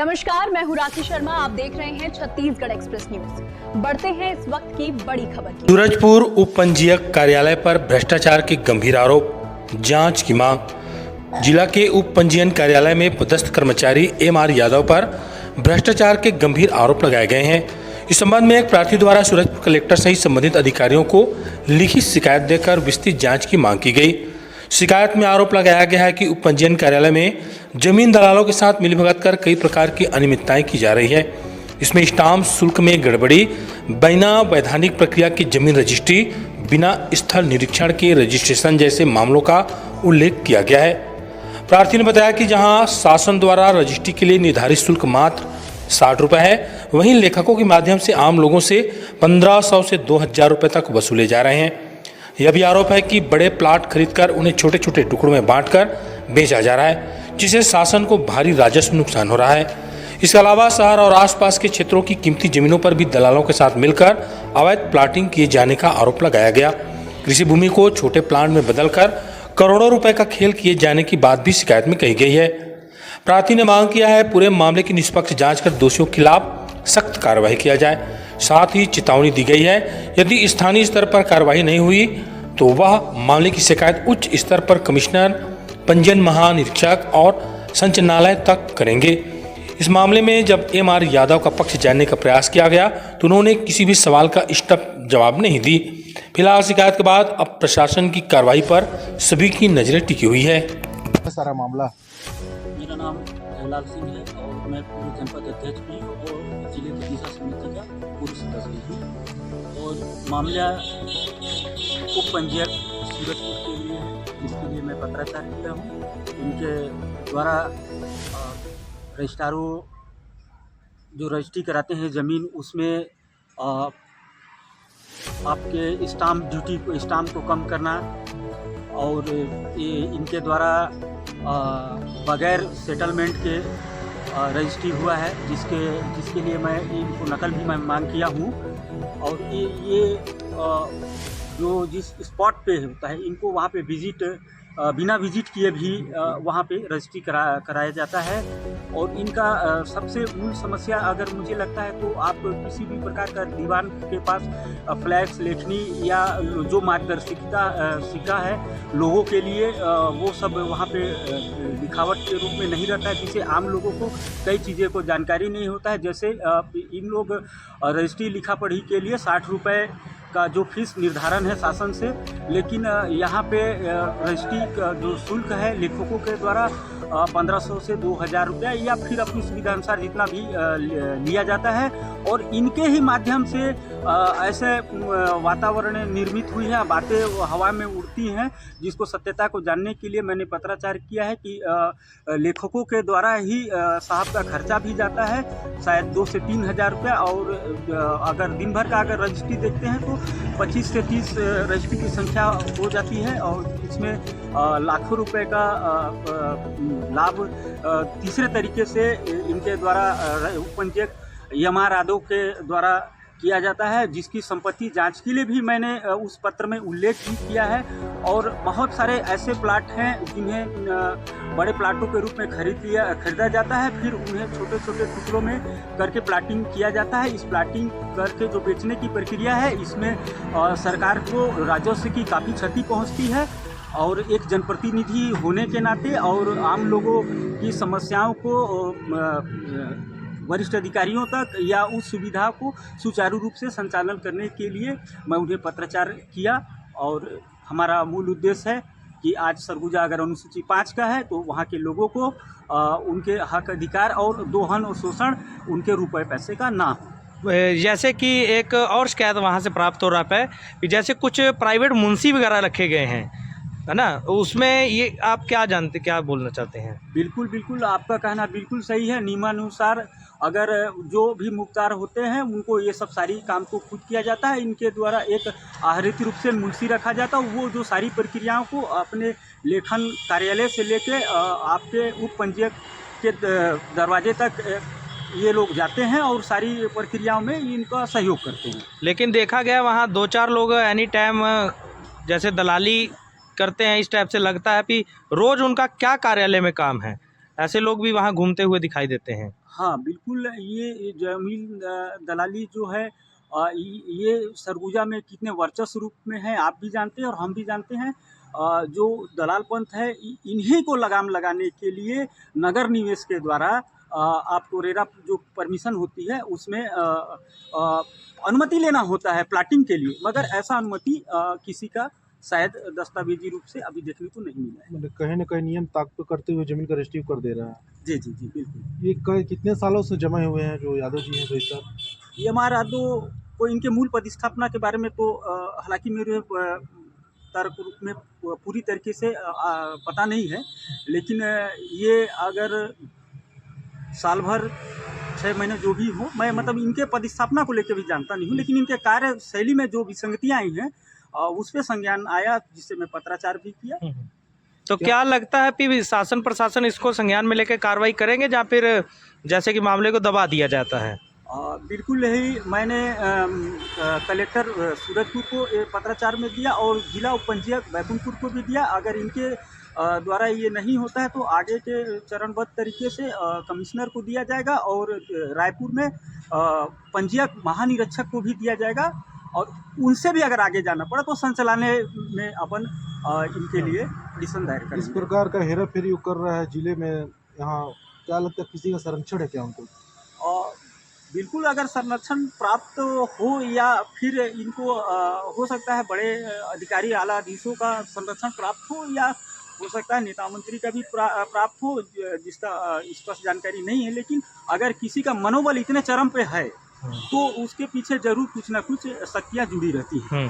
नमस्कार, मैं हूं राखी शर्मा। आप देख रहे हैं छत्तीसगढ़ एक्सप्रेस न्यूज। बढ़ते हैं इस वक्त की बड़ी खबर की। सूरजपुर उप पंजीयक कार्यालय पर भ्रष्टाचार के गंभीर आरोप, जांच की मांग। जिला के उप पंजीयन कार्यालय में पदस्थ कर्मचारी MR यादव पर भ्रष्टाचार के गंभीर आरोप लगाए गए हैं। इस संबंध में एक प्रार्थी द्वारा सूरजपुर कलेक्टर सहित संबंधित अधिकारियों को लिखित शिकायत देकर विस्तृत जांच की मांग की गई। शिकायत में आरोप लगाया गया है कि उप पंजीयन कार्यालय में जमीन दलालों के साथ मिलीभगत कर कई प्रकार की अनियमितताएं की जा रही है। इसमें स्टाम्प शुल्क में गड़बड़ी, बिना वैधानिक प्रक्रिया की जमीन रजिस्ट्री, बिना स्थल निरीक्षण के रजिस्ट्रेशन जैसे मामलों का उल्लेख किया गया है। प्रार्थी ने बताया कि जहां शासन द्वारा रजिस्ट्री के लिए निर्धारित शुल्क मात्र 60 रुपये है, वहीं लेखकों के माध्यम से आम लोगों से 1500 से 2000 रुपये तक वसूले जा रहे हैं। यह भी आरोप है कि बड़े प्लाट खरीदकर उन्हें छोटे छोटे टुकड़ों में बांटकर बेचा जा रहा है, जिससे शासन को भारी राजस्व नुकसान हो रहा है। इसके अलावा शहर और आसपास के क्षेत्रों की कीमती जमीनों पर भी दलालों के साथ मिलकर अवैध प्लाटिंग किए जाने का आरोप लगाया गया। कृषि भूमि को छोटे प्लाट में बदलकर करोड़ों रुपए का खेल किए जाने की बात भी शिकायत में कही गई है। प्रार्थी ने मांग किया है पूरे मामले की निष्पक्ष जांच कर दोषियों के खिलाफ सख्त कार्रवाई किया जाए। साथ ही चेतावनी दी गई है, यदि स्थानीय स्तर पर कार्रवाई नहीं हुई तो वह मामले की शिकायत उच्च स्तर पर कमिश्नर, पंजीयन महानिरीक्षक और संचालनालय तक करेंगे। इस मामले में जब MR यादव का पक्ष जानने का प्रयास किया गया तो उन्होंने किसी भी सवाल का स्पष्ट जवाब नहीं दी। फिलहाल शिकायत के बाद अब प्रशासन की कार्रवाई पर सभी की नजरें टिकी हुई है। सारा मामला। मेरा नाम जयलाल सिंह है और मैं पूर्व जनपद अध्यक्ष भी हूँ और जिले की दिशा समिति का पूर्व सदस्य भी हूँ। और मामला उप पंजीयक सूरजपुर के लिए है, जिसके लिए मैं पत्राचार किया हूँ। उनके द्वारा रजिस्ट्रारों जो रजिस्ट्री कराते हैं ज़मीन, उसमें आपके स्टाम्प को कम करना और इनके द्वारा बगैर सेटलमेंट के रजिस्ट्री हुआ है, जिसके लिए मैं इनको नकल भी मैं मांग किया हूँ। और ये जो जिस स्पॉट पे होता है, इनको वहाँ पे बिना विजिट किए भी वहाँ पे रजिस्ट्री कराया जाता है। और इनका सबसे मूल समस्या अगर मुझे लगता है तो आप किसी भी प्रकार का दीवान के पास फ्लैक्स, लेखनी या जो मार्गदर्शिका है लोगों के लिए, वो सब वहाँ पे लिखावट के रूप में नहीं रहता है, जिससे आम लोगों को कई चीज़ें को जानकारी नहीं होता है। जैसे इन लोग रजिस्ट्री लिखा पढ़ी के लिए 60 रुपये का जो फीस निर्धारण है शासन से, लेकिन यहाँ पे रजिस्ट्री का जो शुल्क है लेखकों के द्वारा 1500 से 2000 रुपया या फिर अपनी सुविधा अनुसार जितना भी लिया जाता है। और इनके ही माध्यम से ऐसे वातावरण निर्मित हुई है, बातें हवा में उड़ती हैं, जिसको सत्यता को जानने के लिए मैंने पत्राचार किया है कि लेखकों के द्वारा ही साहब का खर्चा भी जाता है, शायद 2 से 3 हज़ार रुपया। और अगर दिन भर का अगर रजिस्ट्री देखते हैं तो 25 से 30 रजिस्ट्री की संख्या हो जाती है और इसमें लाखों रुपए का लाभ तीसरे तरीके से इनके द्वारा उपपंजीयक MR यादव के द्वारा किया जाता है, जिसकी संपत्ति जांच के लिए भी मैंने उस पत्र में उल्लेख भी किया है। और बहुत सारे ऐसे प्लाट हैं जिन्हें बड़े प्लाटों के रूप में खरीदा जाता है, फिर उन्हें छोटे छोटे टुकड़ों में करके प्लाटिंग किया जाता है। इस प्लाटिंग करके जो बेचने की प्रक्रिया है, इसमें सरकार को राजस्व की काफ़ी क्षति पहुँचती है। और एक जनप्रतिनिधि होने के नाते और आम लोगों की समस्याओं को वरिष्ठ अधिकारियों तक या उस सुविधा को सुचारू रूप से संचालन करने के लिए मैं उन्हें पत्राचार किया। और हमारा मूल उद्देश्य है कि आज सरगुजा अगर अनुसूची 5 का है तो वहाँ के लोगों को उनके हक अधिकार और दोहन और शोषण उनके रुपए पैसे का ना हो। जैसे कि एक और शिकायत वहाँ से प्राप्त हो रहा है कि जैसे कुछ प्राइवेट मुंशी वगैरह रखे गए हैं, है ना, उसमें ये आप क्या बोलना चाहते हैं? बिल्कुल आपका कहना बिल्कुल सही है। नियमानुसार अगर जो भी मुख्तार होते हैं उनको ये सब सारी काम को खुद किया जाता है। इनके द्वारा एक आहरित रूप से मुंशी रखा जाता है, वो जो सारी प्रक्रियाओं को अपने लेखन कार्यालय से लेके आपके उप पंजीयक के दरवाजे तक ये लोग जाते हैं और सारी प्रक्रियाओं में इनका सहयोग करते हैं। लेकिन देखा गया वहाँ 2-4 लोग एनी टाइम जैसे दलाली करते हैं, इस टाइप से लगता है कि रोज़ उनका क्या कार्यालय में काम है, ऐसे लोग भी वहाँ घूमते हुए दिखाई देते हैं। हाँ, बिल्कुल ये ज़मीन दलाली जो है ये सरगुजा में कितने वर्चस्व रूप में है आप भी जानते हैं और हम भी जानते हैं। जो दलाल पंथ है इन्हीं को लगाम लगाने के लिए नगर निवेश के द्वारा आपको रेरा जो परमिशन होती है उसमें अनुमति लेना होता है प्लाटिंग के लिए, मगर ऐसा अनुमति किसी का शायद दस्तावेजी रूप से अभी देखने को नहीं मिला है। मतलब कहीं न कहीं नियम ताक करते हुए ज़मीन का रजिस्ट्री कर दे रहा है। जी, जी, जी, बिल्कुल। ये कितने सालों से जमे हुए हैं जो यादव जी हैं रजिस्टर? ये हमारा यादव को इनके मूल प्रतिस्थापना के बारे में तो हालांकि मेरे तर्क रूप में पूरी तरीके से पता नहीं है, लेकिन ये अगर साल भर 6 महीने जो भी हो, मैं मतलब इनके प्रतिस्थापना को लेकर भी जानता नहीं हूँ, लेकिन इनके कार्यशैली में जो विसंगतियाँ आई हैं उस पे संज्ञान आया, जिससे मैं पत्राचार भी किया। तो क्या लगता है कि शासन प्रशासन इसको संज्ञान में लेकर कार्रवाई करेंगे या फिर जैसे कि मामले को दबा दिया जाता है? बिल्कुल यही मैंने कलेक्टर सूरजपुर को पत्राचार में दिया और जिला उपपंजीयक बैकुंठपुर को भी दिया। अगर इनके द्वारा ये नहीं होता है तो आगे के चरणबद्ध तरीके से कमिश्नर को दिया जाएगा और रायपुर में पंजीयक महानिरीक्षक को भी दिया जाएगा और उनसे भी अगर आगे जाना पड़ा तो संचालनालय में अपन इनके लिए पिटीशन दायर करेंगे। इस प्रकार का हेरा फेरी कर रहा है जिले में, यहाँ क्या लगता है किसी का संरक्षण है क्या उनको? बिल्कुल, अगर संरक्षण प्राप्त हो या फिर इनको हो सकता है बड़े अधिकारी आला अधीशों का संरक्षण प्राप्त हो या हो सकता है नेता मंत्री का भी प्राप्त हो, जिसका स्पष्ट जानकारी नहीं है, लेकिन अगर किसी का मनोबल इतने चरम पे है तो उसके पीछे जरूर कुछ ना कुछ शक्तियाँ जुड़ी रहती हैं।